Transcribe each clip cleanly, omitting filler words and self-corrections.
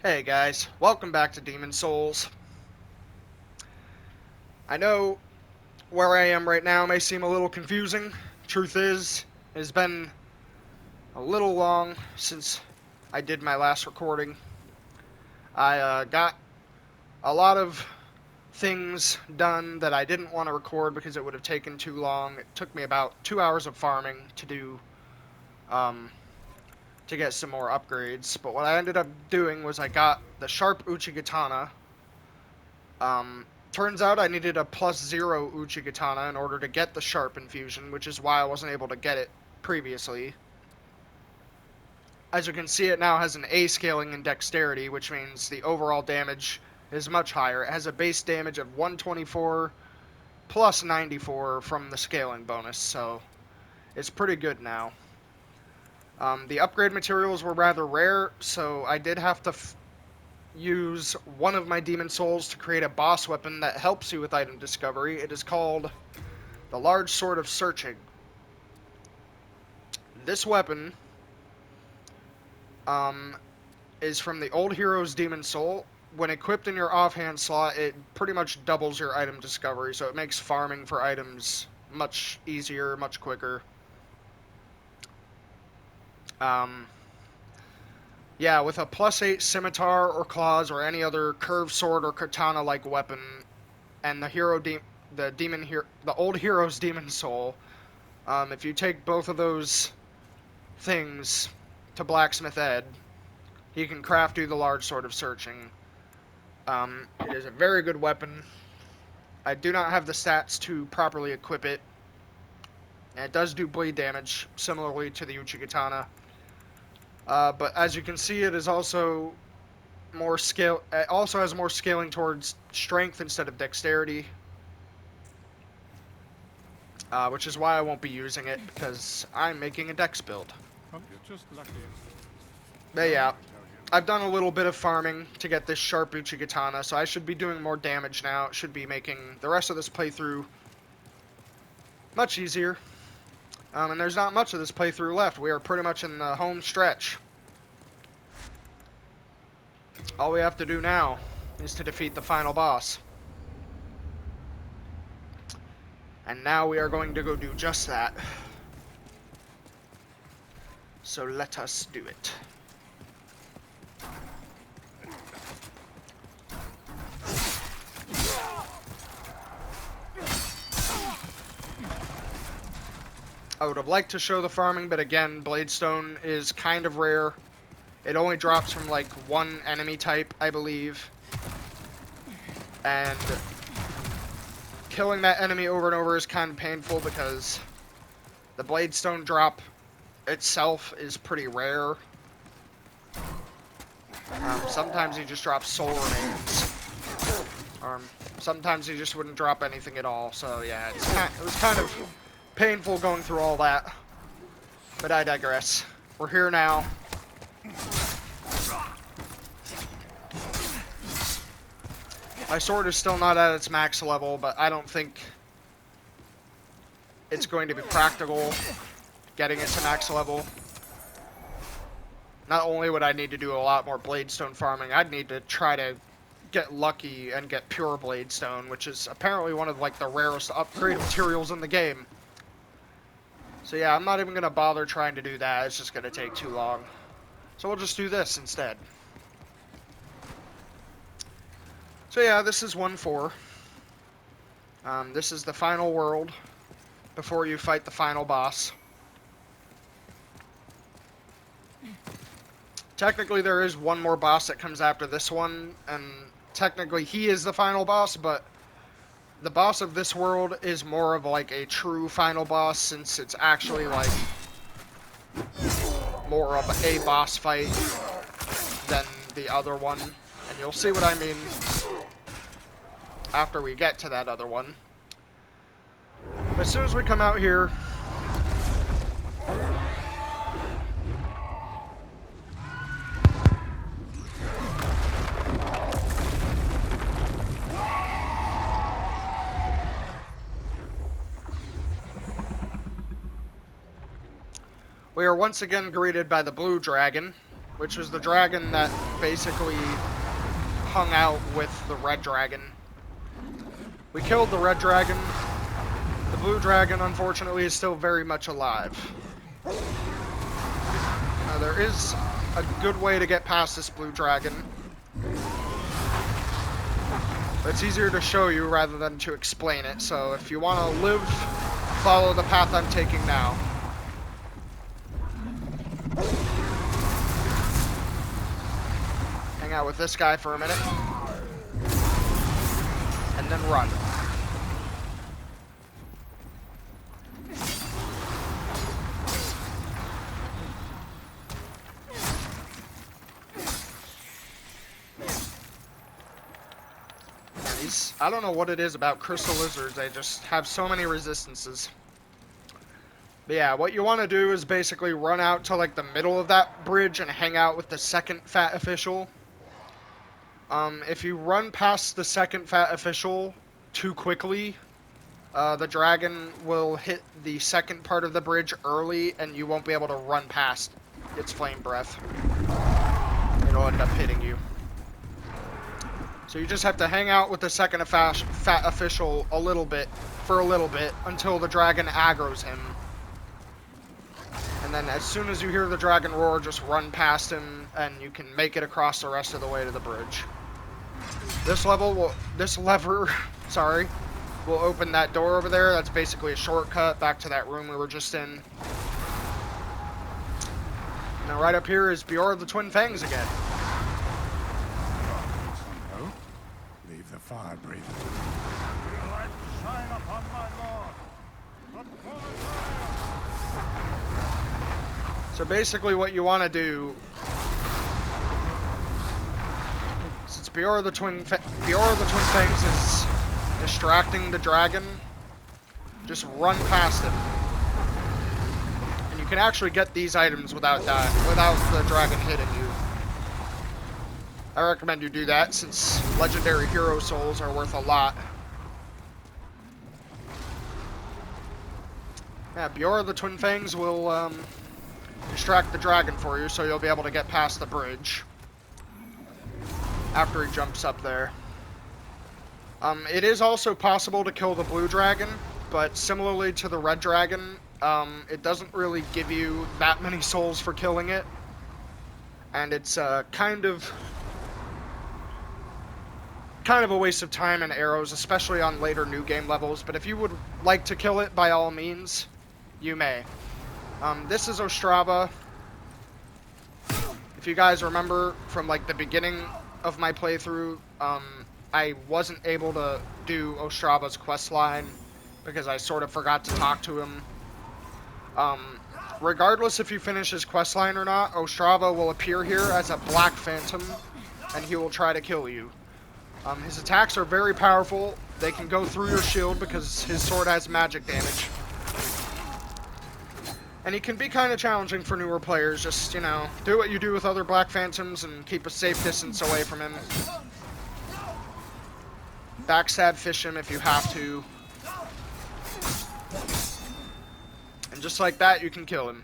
Hey guys, welcome back to Demon Souls. I know where I am right now may seem a little confusing. Truth is, it has been a little long since I did my last recording. I got a lot of things done that I didn't want to record because it would have taken too long. It took me about 2 hours of farming to do, to get some more upgrades. But what I ended up doing was I got the Sharp Uchigatana. Turns out I needed a +0 Uchigatana in order to get the Sharp Infusion, which is why I wasn't able to get it previously. As you can see, it now has an A scaling in Dexterity, which means the overall damage is much higher. It has a base damage of 124 plus 94 from the scaling bonus, so it's pretty good now. The upgrade materials were rather rare, so I did have to use one of my demon souls to create a boss weapon that helps you with item discovery. It is called the Large Sword of Searching. This weapon is from the Old Hero's Demon Soul. When equipped in your offhand slot, it pretty much doubles your item discovery, so it makes farming for items much easier, much quicker. Yeah, with a +8 scimitar or claws or any other curved sword or katana-like weapon, and the Old Hero's Demon Soul, if you take both of those things to Blacksmith Ed, he can craft you the Large Sword of Searching. It is a very good weapon. I do not have the stats to properly equip it, and it does do bleed damage, similarly to the Uchigatana. But as you can see, it is also more scale. It also has more scaling towards strength instead of dexterity, which is why I won't be using it because I'm making a dex build. You're just lucky. But yeah, I've done a little bit of farming to get this Sharp Uchigatana, so I should be doing more damage now. It should be making the rest of this playthrough much easier. And there's not much of this playthrough left. We are pretty much in the home stretch. All we have to do now is to defeat the final boss. And now we are going to go do just that. So let us do it. I would have liked to show the farming, but again, Bladestone is kind of rare. It only drops from like one enemy type, I believe. And killing that enemy over and over is kind of painful because the Bladestone drop itself is pretty rare. Sometimes he just drops soul remains. Sometimes he just wouldn't drop anything at all. So yeah, it was kind of painful going through all that. But I digress. We're here now. My sword is still not at its max level, but I don't think it's going to be practical getting it to max level. Not only would I need to do a lot more Bladestone farming, I'd need to try to get lucky and get pure Bladestone, which is apparently one of like the rarest upgrade materials in the game. So yeah, I'm not even going to bother trying to do that. It's just going to take too long. So we'll just do this instead. So yeah, this is 1-4. This is the final world before you fight the final boss. Technically, there is one more boss that comes after this one, and technically he is the final boss, but the boss of this world is more of like a true final boss, since it's actually like more of a boss fight than the other one. And you'll see what I mean after we get to that other one. As soon as we come out here, we are once again greeted by the blue dragon. which was the dragon that basically hung out with the red dragon. We killed the red dragon. The blue dragon, unfortunately, is still very much alive. Now, there is a good way to get past this blue dragon. It's easier to show you rather than to explain it, so if you want to live, follow the path I'm taking now. Hang out with this guy for a minute. And then run. I don't know what it is about crystal lizards, they just have so many resistances. But yeah, what you want to do is basically run out to like the middle of that bridge and hang out with the second fat official. If you run past the second fat official too quickly, the dragon will hit the second part of the bridge early and you won't be able to run past its flame breath. It'll end up hitting you. So you just have to hang out with the second fat official for a little bit, until the dragon aggroes him. And then as soon as you hear the dragon roar, just run past him, and you can make it across the rest of the way to the bridge. This lever will open that door over there. That's basically a shortcut back to that room we were just in. Now right up here is Bjorn the Twin Fangs again. Leave the fire breathing. The light shine upon my lord. So basically what you want to do, since Bjorn the Twin Fangs is distracting the dragon, just run past him. And you can actually get these items without the dragon hitting you. I recommend you do that, since legendary hero souls are worth a lot. Yeah, Bjorn the Twin Fangs will distract the dragon for you, so you'll be able to get past the bridge after he jumps up there. It is also possible to kill the blue dragon, but similarly to the red dragon, it doesn't really give you that many souls for killing it, and it's kind of a waste of time and arrows, especially on later new game levels. But if you would like to kill it, by all means, you may. This is Ostrava. If you guys remember from like the beginning of my playthrough, I wasn't able to do Ostrava's questline because I sort of forgot to talk to him. Regardless if you finish his questline or not, Ostrava will appear here as a black phantom, and he will try to kill you. His attacks are very powerful. They can go through your shield because his sword has magic damage. And he can be kind of challenging for newer players. Just, you know, do what you do with other Black Phantoms and keep a safe distance away from him. Backstab fish him if you have to. And just like that, you can kill him.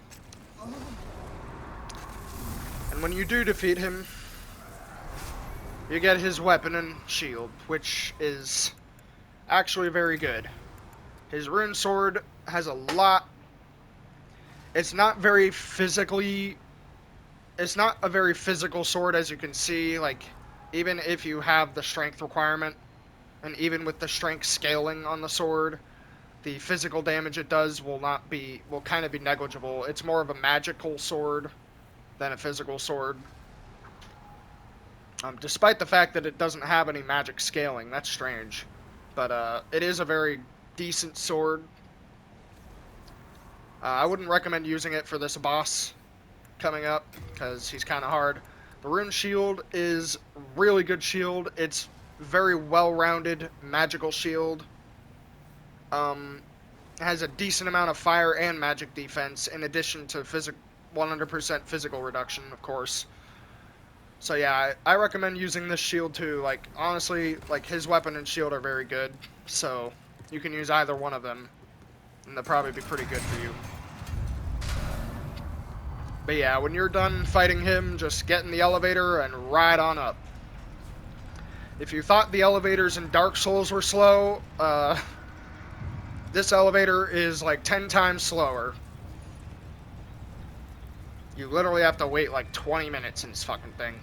And when you do defeat him, you get his weapon and shield, which is actually very good. His rune sword has a lot. It's not a very physical sword, as you can see. Like, even if you have the strength requirement, and even with the strength scaling on the sword, the physical damage it does will kind of be negligible. It's more of a magical sword than a physical sword. Despite the fact that it doesn't have any magic scaling. That's strange. But it is a very decent sword. I wouldn't recommend using it for this boss coming up, because he's kind of hard. The rune shield is really good shield. It's very well-rounded magical shield. It has a decent amount of fire and magic defense, in addition to 100% physical reduction, of course. So yeah, I recommend using this shield too. Like, honestly, like, his weapon and shield are very good, so you can use either one of them, and they'll probably be pretty good for you. But But yeah, when you're done fighting him, just get in the elevator and ride on up. If you thought the elevators in Dark Souls were slow, this elevator is like 10 times slower. You literally have to wait like 20 minutes in this fucking thing.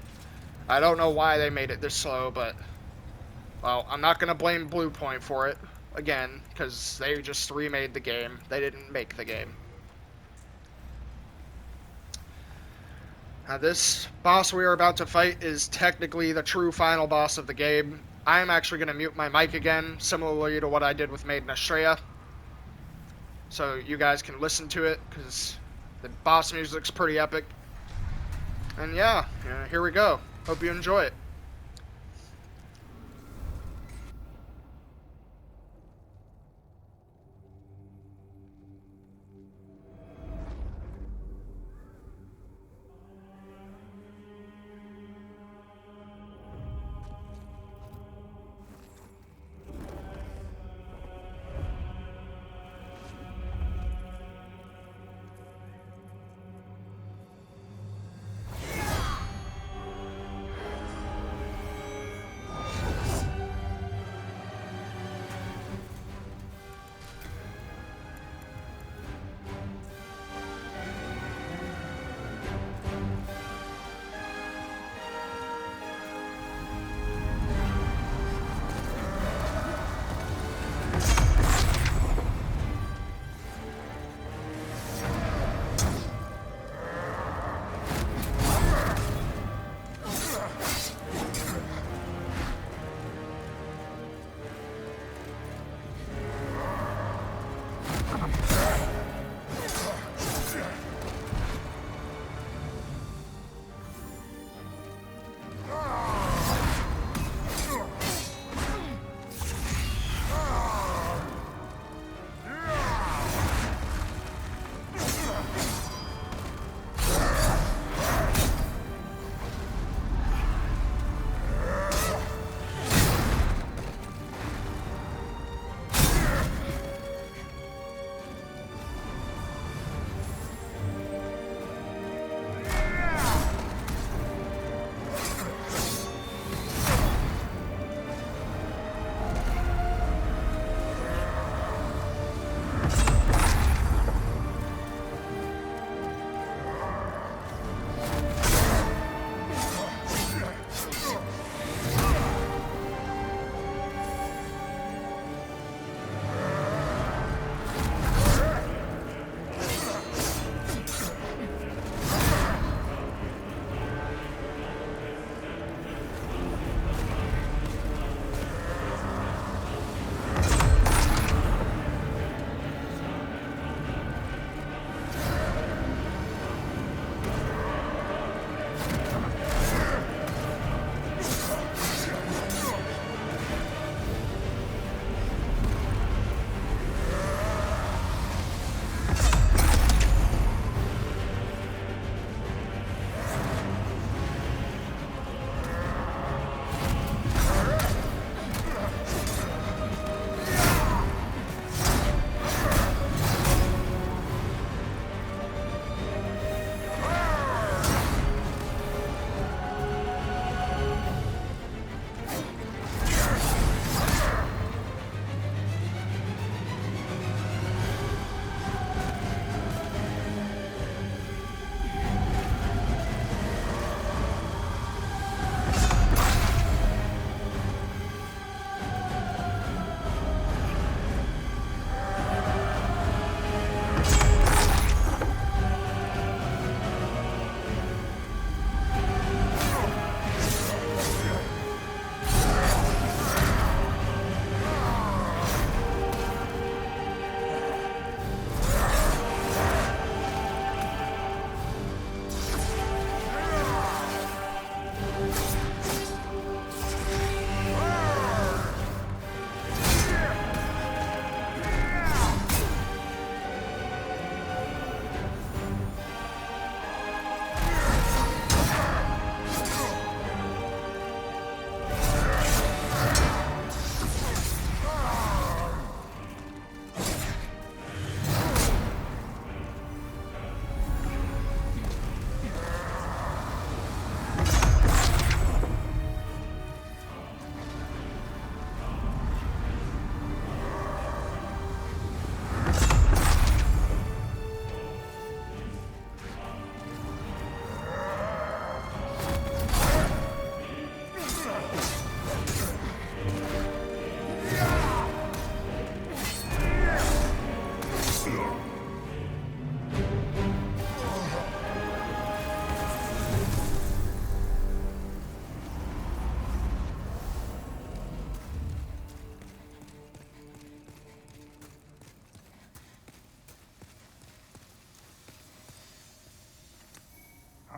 I don't know why they made it this slow, but... Well, I'm not going to blame Blue Point for it, again, because they just remade the game. They didn't make the game. Now, this boss we are about to fight is technically the true final boss of the game. I am actually going to mute my mic again, similarly to what I did with Maiden Estrella, so you guys can listen to it, because the boss music's pretty epic. And yeah, here we go. Hope you enjoy it.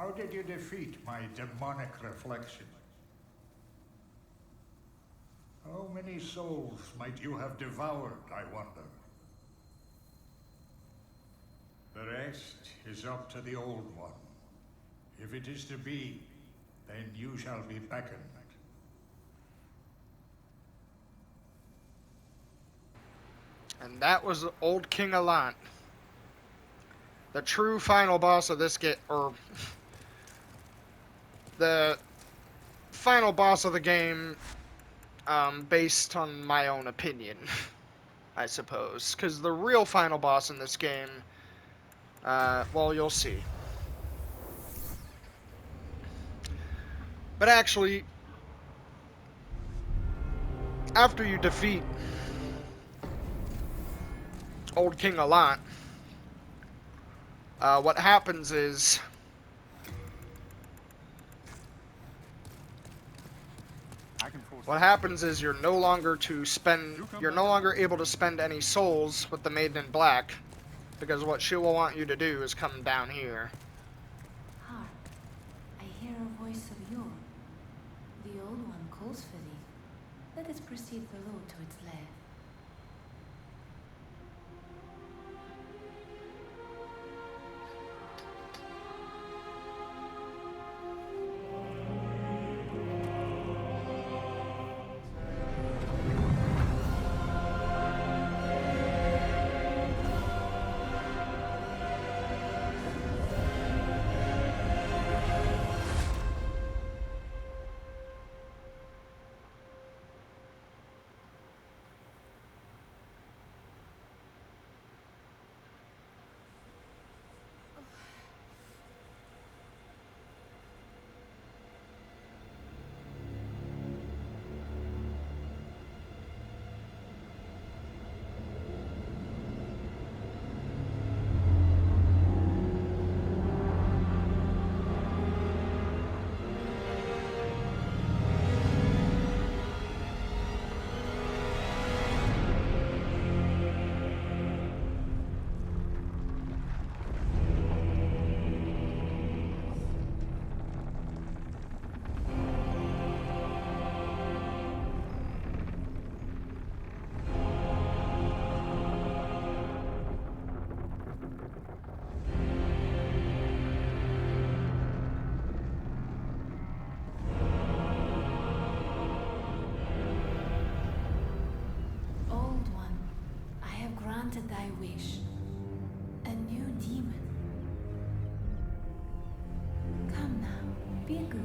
How did you defeat my demonic reflection? How many souls might you have devoured, I wonder? The rest is up to the Old One. If it is to be, then you shall be beckoned. And that was old King ALLANT. The true final boss of this game, or the final boss of the game, based on my own opinion, I suppose. Because the real final boss in this game, well, you'll see. But actually, after you defeat old King ALLANT, what happens is you're no longer able to spend any souls with the Maiden in Black, because what she will want you to do is come down here. Hark, I hear a voice of yore. The Old One calls for thee. Let us proceed below to its lair. Granted thy wish. A new demon. Come now, be good.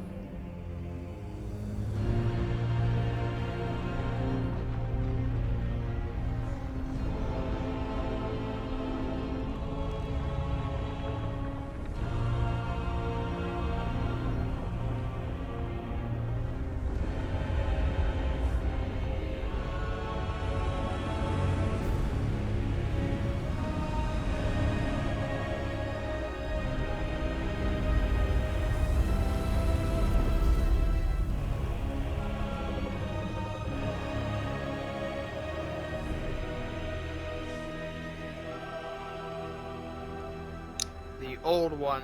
The Old One,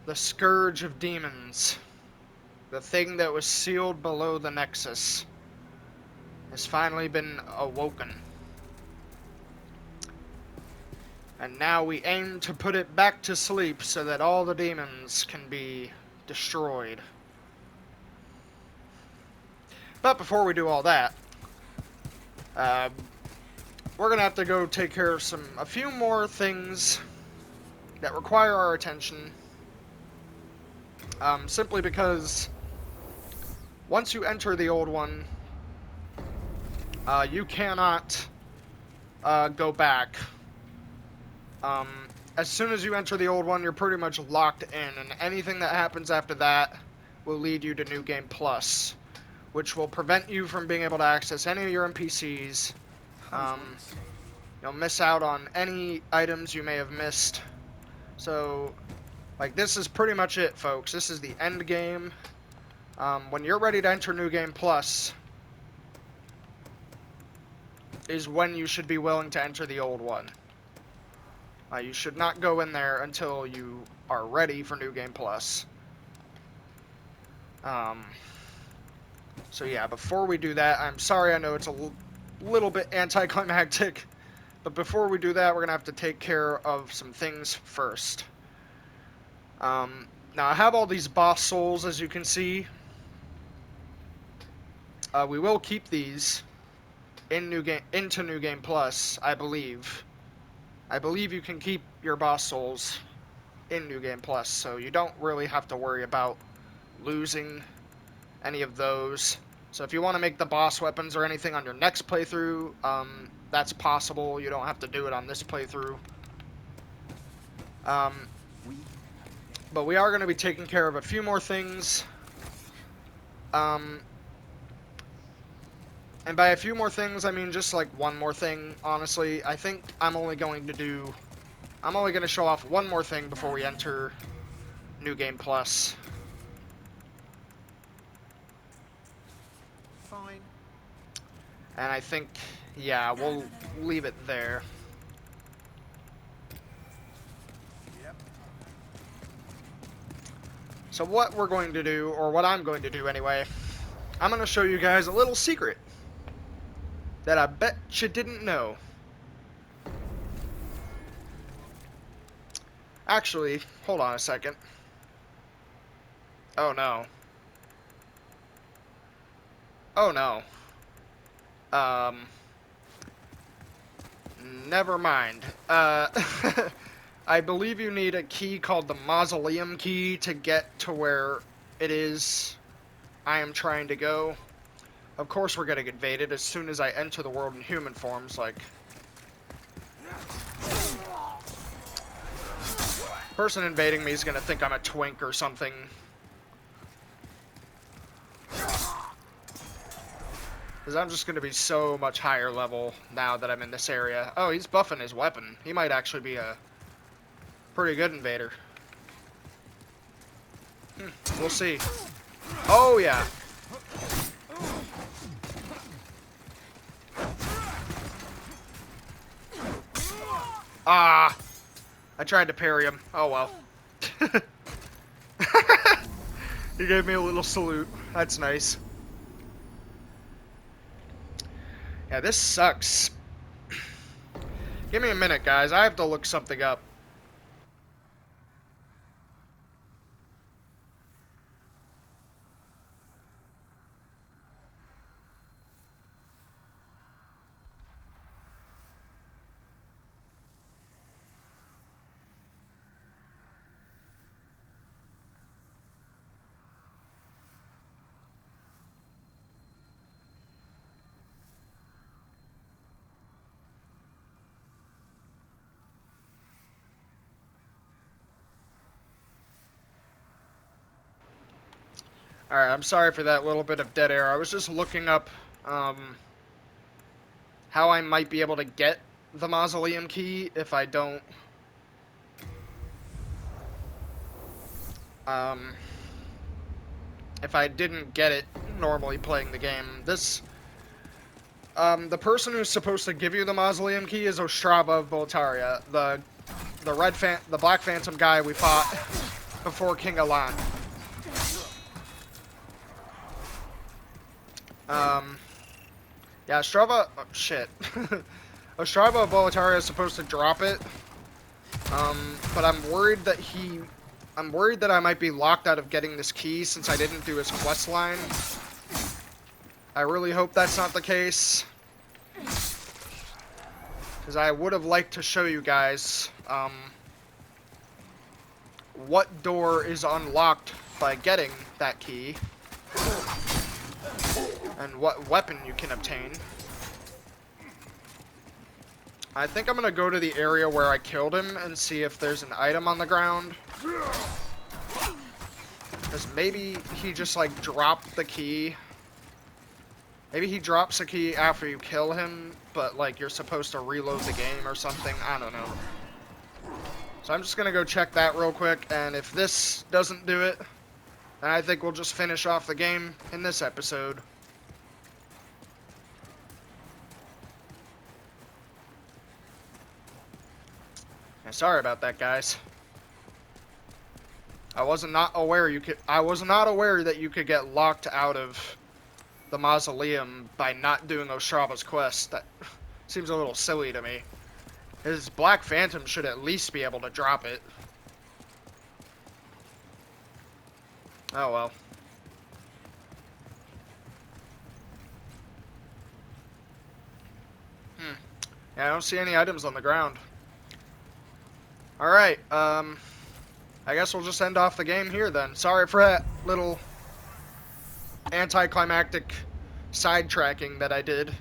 the scourge of demons, the thing that was sealed below the Nexus, has finally been awoken. And now we aim to put it back to sleep so that all the demons can be destroyed. But before we do all that, we're gonna have to go take care of a few more things that require our attention. Simply because once you enter the Old One, you cannot go back. As soon as you enter the Old One, you're pretty much locked in, and anything that happens after that will lead you to New Game Plus, which will prevent you from being able to access any of your NPCs. You'll miss out on any items you may have missed. So, like, this is pretty much it, folks. This is the end game. When you're ready to enter New Game Plus is when you should be willing to enter the Old One. You should not go in there until you are ready for New Game Plus. So yeah, before we do that, I'm sorry, I know it's a little bit anticlimactic, but before we do that, we're going to have to take care of some things first. Now, I have all these boss souls, as you can see. We will keep these into New Game Plus, I believe. I believe you can keep your boss souls in New Game Plus, so you don't really have to worry about losing any of those. So if you want to make the boss weapons or anything on your next playthrough, that's possible. You don't have to do it on this playthrough. But we are going to be taking care of a few more things. And by a few more things, I mean just like one more thing, honestly. I think I'm only going to show off one more thing before we enter New Game Plus. Fine. And I think, yeah, we'll leave it there. Yep. So what we're going to do, or what I'm going to do anyway, I'm going to show you guys a little secret that I bet you didn't know. Actually, hold on a second. Oh no. Oh no. Never mind. I believe you need a key called the Mausoleum Key to get to where it is I am trying to go. Of course we're getting invaded as soon as I enter the world in human forms, like... Person invading me is gonna think I'm a twink or something. Because I'm just gonna be so much higher level now that I'm in this area. Oh, he's buffing his weapon. He might actually be a pretty good invader. We'll see. Oh, yeah. Ah! I tried to parry him. Oh, well. He gave me a little salute. That's nice. Yeah, this sucks. Give me a minute, guys. I have to look something up. Alright, I'm sorry for that little bit of dead air. I was just looking up how I might be able to get the Mausoleum Key if I don't... if I didn't get it normally playing the game. The person who's supposed to give you the Mausoleum Key is Ostrava of Boltaria, the Black Phantom guy we fought before King ALLANT. Yeah, Ostrava... Oh, shit. Ostrava of Boltaria is supposed to drop it. But I'm worried that I might be locked out of getting this key since I didn't do his quest line. I really hope that's not the case. Because I would have liked to show you guys, what door is unlocked by getting that key. And what weapon you can obtain. I think I'm going to go to the area where I killed him and see if there's an item on the ground. Because maybe he just, like, dropped the key. Maybe he drops a key after you kill him, but, like, you're supposed to reload the game or something. I don't know. So I'm just going to go check that real quick, and if this doesn't do it, then I think we'll just finish off the game in this episode. Yeah, sorry about that, guys. I was not aware that you could get locked out of the mausoleum by not doing Ostrava's quest. That seems a little silly to me. His Black Phantom should at least be able to drop it. Oh well. Yeah, I don't see any items on the ground. Alright, I guess we'll just end off the game here then. Sorry for that little anticlimactic sidetracking that I did.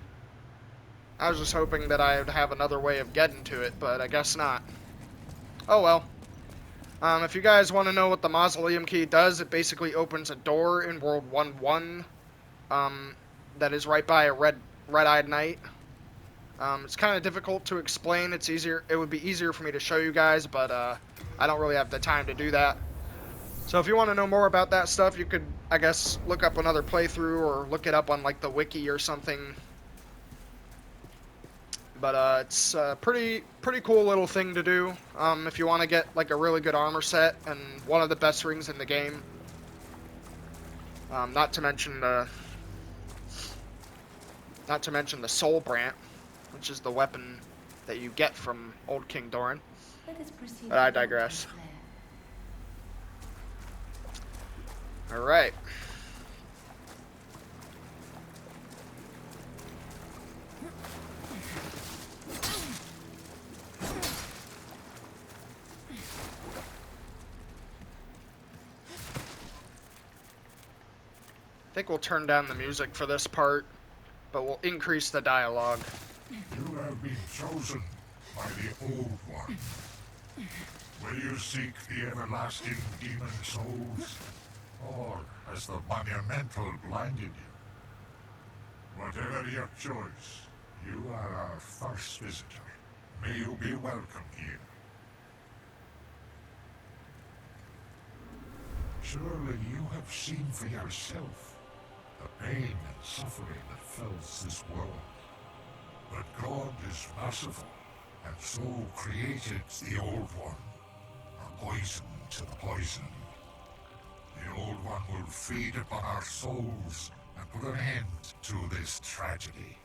I was just hoping that I'd have another way of getting to it, but I guess not. Oh well. If you guys want to know what the Mausoleum Key does, it basically opens a door in World 1-1 that is right by a red-eyed knight. It's kind of difficult to explain. It would be easier for me to show you guys, but I don't really have the time to do that. So if you want to know more about that stuff, you could, I guess, look up another playthrough or look it up on like the wiki or something. But it's a pretty cool little thing to do if you want to get like a really good armor set and one of the best rings in the game. Not to mention the Soul Brant, which is the weapon that you get from Old King Doran. But I digress. Alright. I think we'll turn down the music for this part, but we'll increase the dialogue. You have been chosen by the Old One. Will you seek the everlasting demon souls? Or has the monumental blinded you? Whatever your choice, you are our first visitor. May you be welcome here. Surely you have seen for yourself the pain and suffering that fills this world. But God is merciful, and so created the Old One, a poison to the poisoned. The Old One will feed upon our souls and put an end to this tragedy.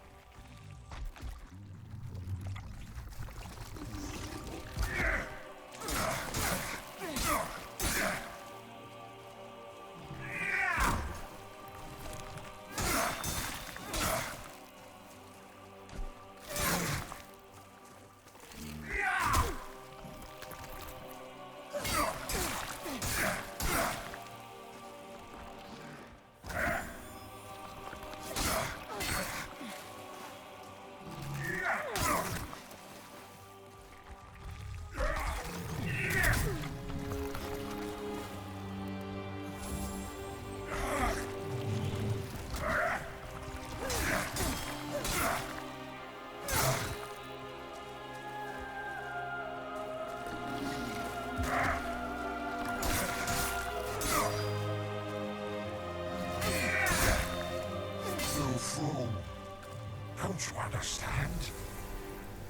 Don't you understand?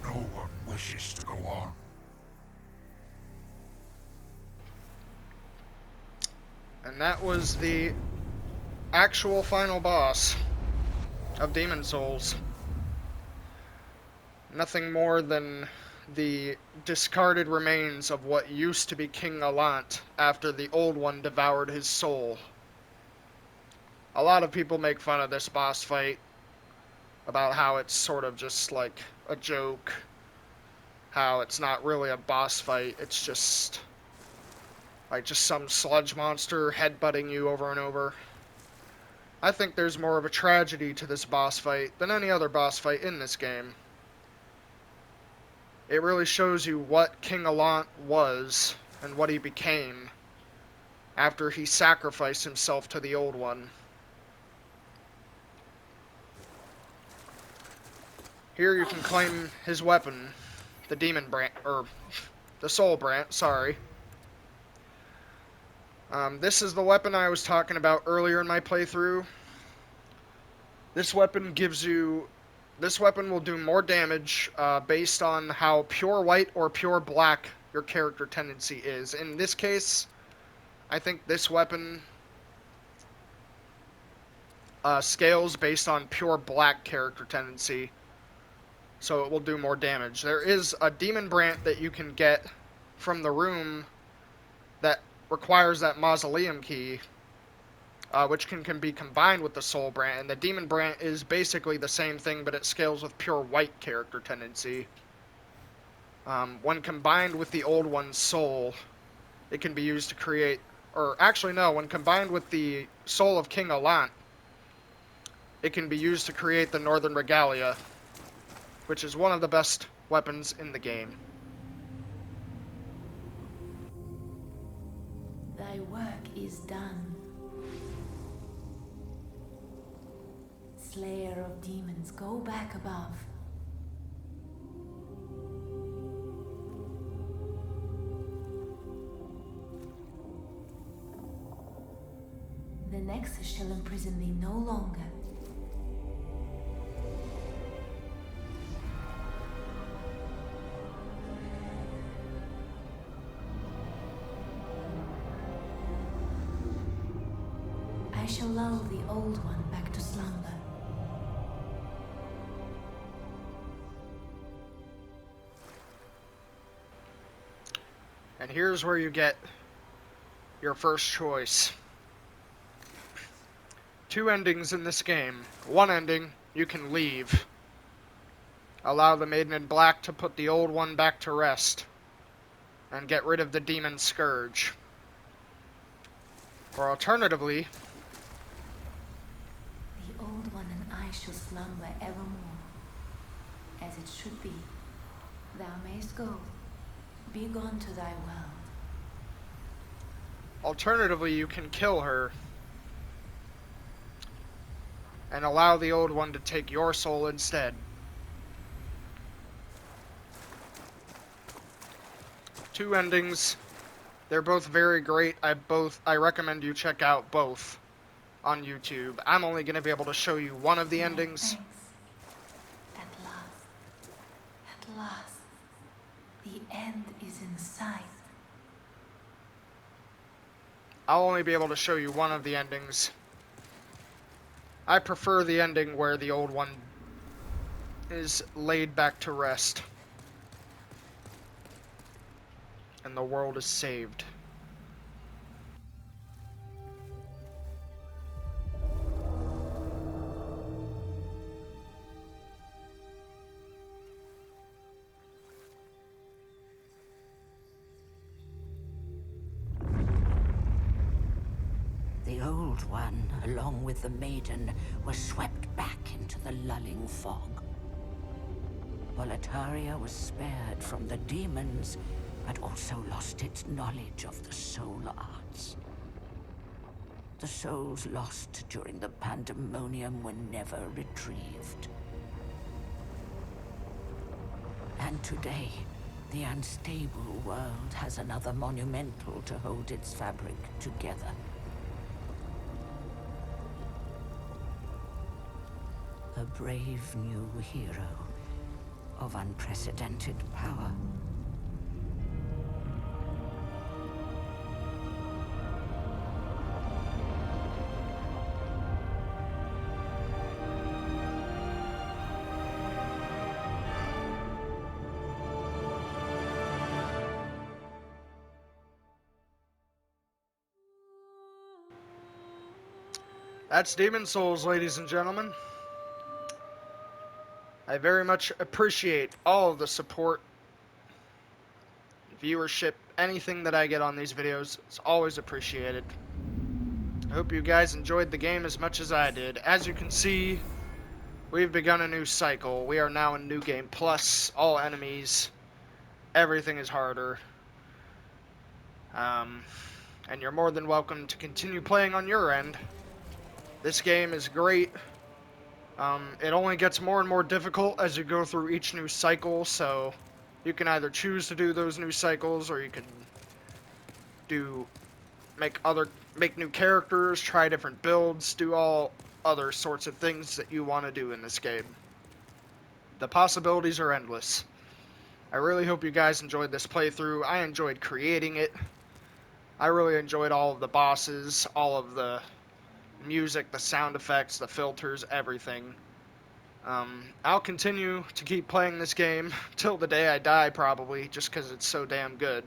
No one wishes to go on. And that was the actual final boss of Demon Souls. Nothing more than the discarded remains of what used to be King ALLANT after the Old One devoured his soul. A lot of people make fun of this boss fight, about how it's sort of just like a joke, how it's not really a boss fight, it's just like just some sludge monster headbutting you over and over. I think there's more of a tragedy to this boss fight than any other boss fight in this game. It really shows you what King ALLANT was and what he became after he sacrificed himself to the Old One. Here you can claim his weapon, the Demon Brant, or the Soul Brant, sorry. This is the weapon I was talking about earlier in my playthrough. This weapon will do more damage based on how pure white or pure black your character tendency is. In this case, I think this weapon scales based on pure black character tendency, so it will do more damage. There is a demon brand that you can get from the room that requires that Mausoleum Key, which can be combined with the Soul brand, and the Demon brand is basically the same thing, but it scales with pure white character tendency. When combined with the Old One's Soul, it can be used to create, or actually no, when combined with the Soul of King ALLANT, it can be used to create the Northern Regalia, which is one of the best weapons in the game. Thy work is done. Slayer of demons, go back above. The Nexus shall imprison thee no longer. I shall lull the Old One back to slumber. And here's where you get your first choice. Two endings in this game. One ending, you can leave. Allow the Maiden in Black to put the Old One back to rest. And get rid of the Demon Scourge. Or alternatively, The Old One and I shall slumber evermore, as it should be. Thou mayst go. Be gone to thy world. alternatively, you can kill her. And allow the Old One to take your soul instead. Two endings. They're both very great. I recommend you check out both on YouTube. I'm only going to be able to show you one of the endings. Thanks. At last, the end is in sight. I'll only be able to show you one of the endings. I prefer the ending where the Old One is laid back to rest. And the world is saved. The Old One, along with the Maiden, was swept back into the lulling fog. Boletaria was spared from the demons, but also lost its knowledge of the soul arts. The souls lost during the pandemonium were never retrieved. And today, the unstable world has another monumental to hold its fabric together. A brave new hero of unprecedented power. That's Demon Souls, ladies and gentlemen. I very much appreciate all of the support, viewership, anything that I get on these videos. It's always appreciated. I hope you guys enjoyed the game as much as I did. As you can see, we've begun a new cycle. We are now in New Game Plus. All enemies, everything is harder. And you're more than welcome to continue playing on your end. This game is great. It only gets more and more difficult as you go through each new cycle, so you can either choose to do those new cycles, or you can make new characters, try different builds, do all other sorts of things that you want to do in this game. The possibilities are endless. I really hope you guys enjoyed this playthrough. I enjoyed creating it. I really enjoyed all of the bosses, all of the music, the sound effects, the filters, everything. I'll continue to keep playing this game till the day I die, probably, just because it's so damn good.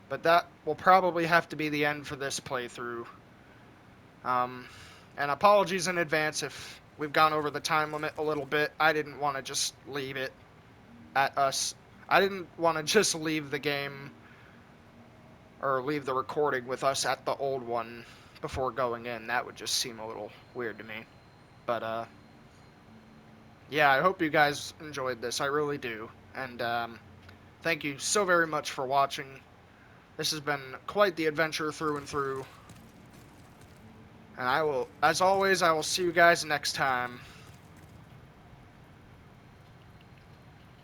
But that will probably have to be the end for this playthrough. Um, and apologies in advance if we've gone over the time limit a little bit. I didn't want to just leave it at us. I didn't want to just leave the game or leave the recording with us at the old one before going in. That would just seem a little weird to me. But, yeah, I hope you guys enjoyed this. I really do. And, thank you so very much for watching. This has been quite the adventure through and through. And as always, I will see you guys next time.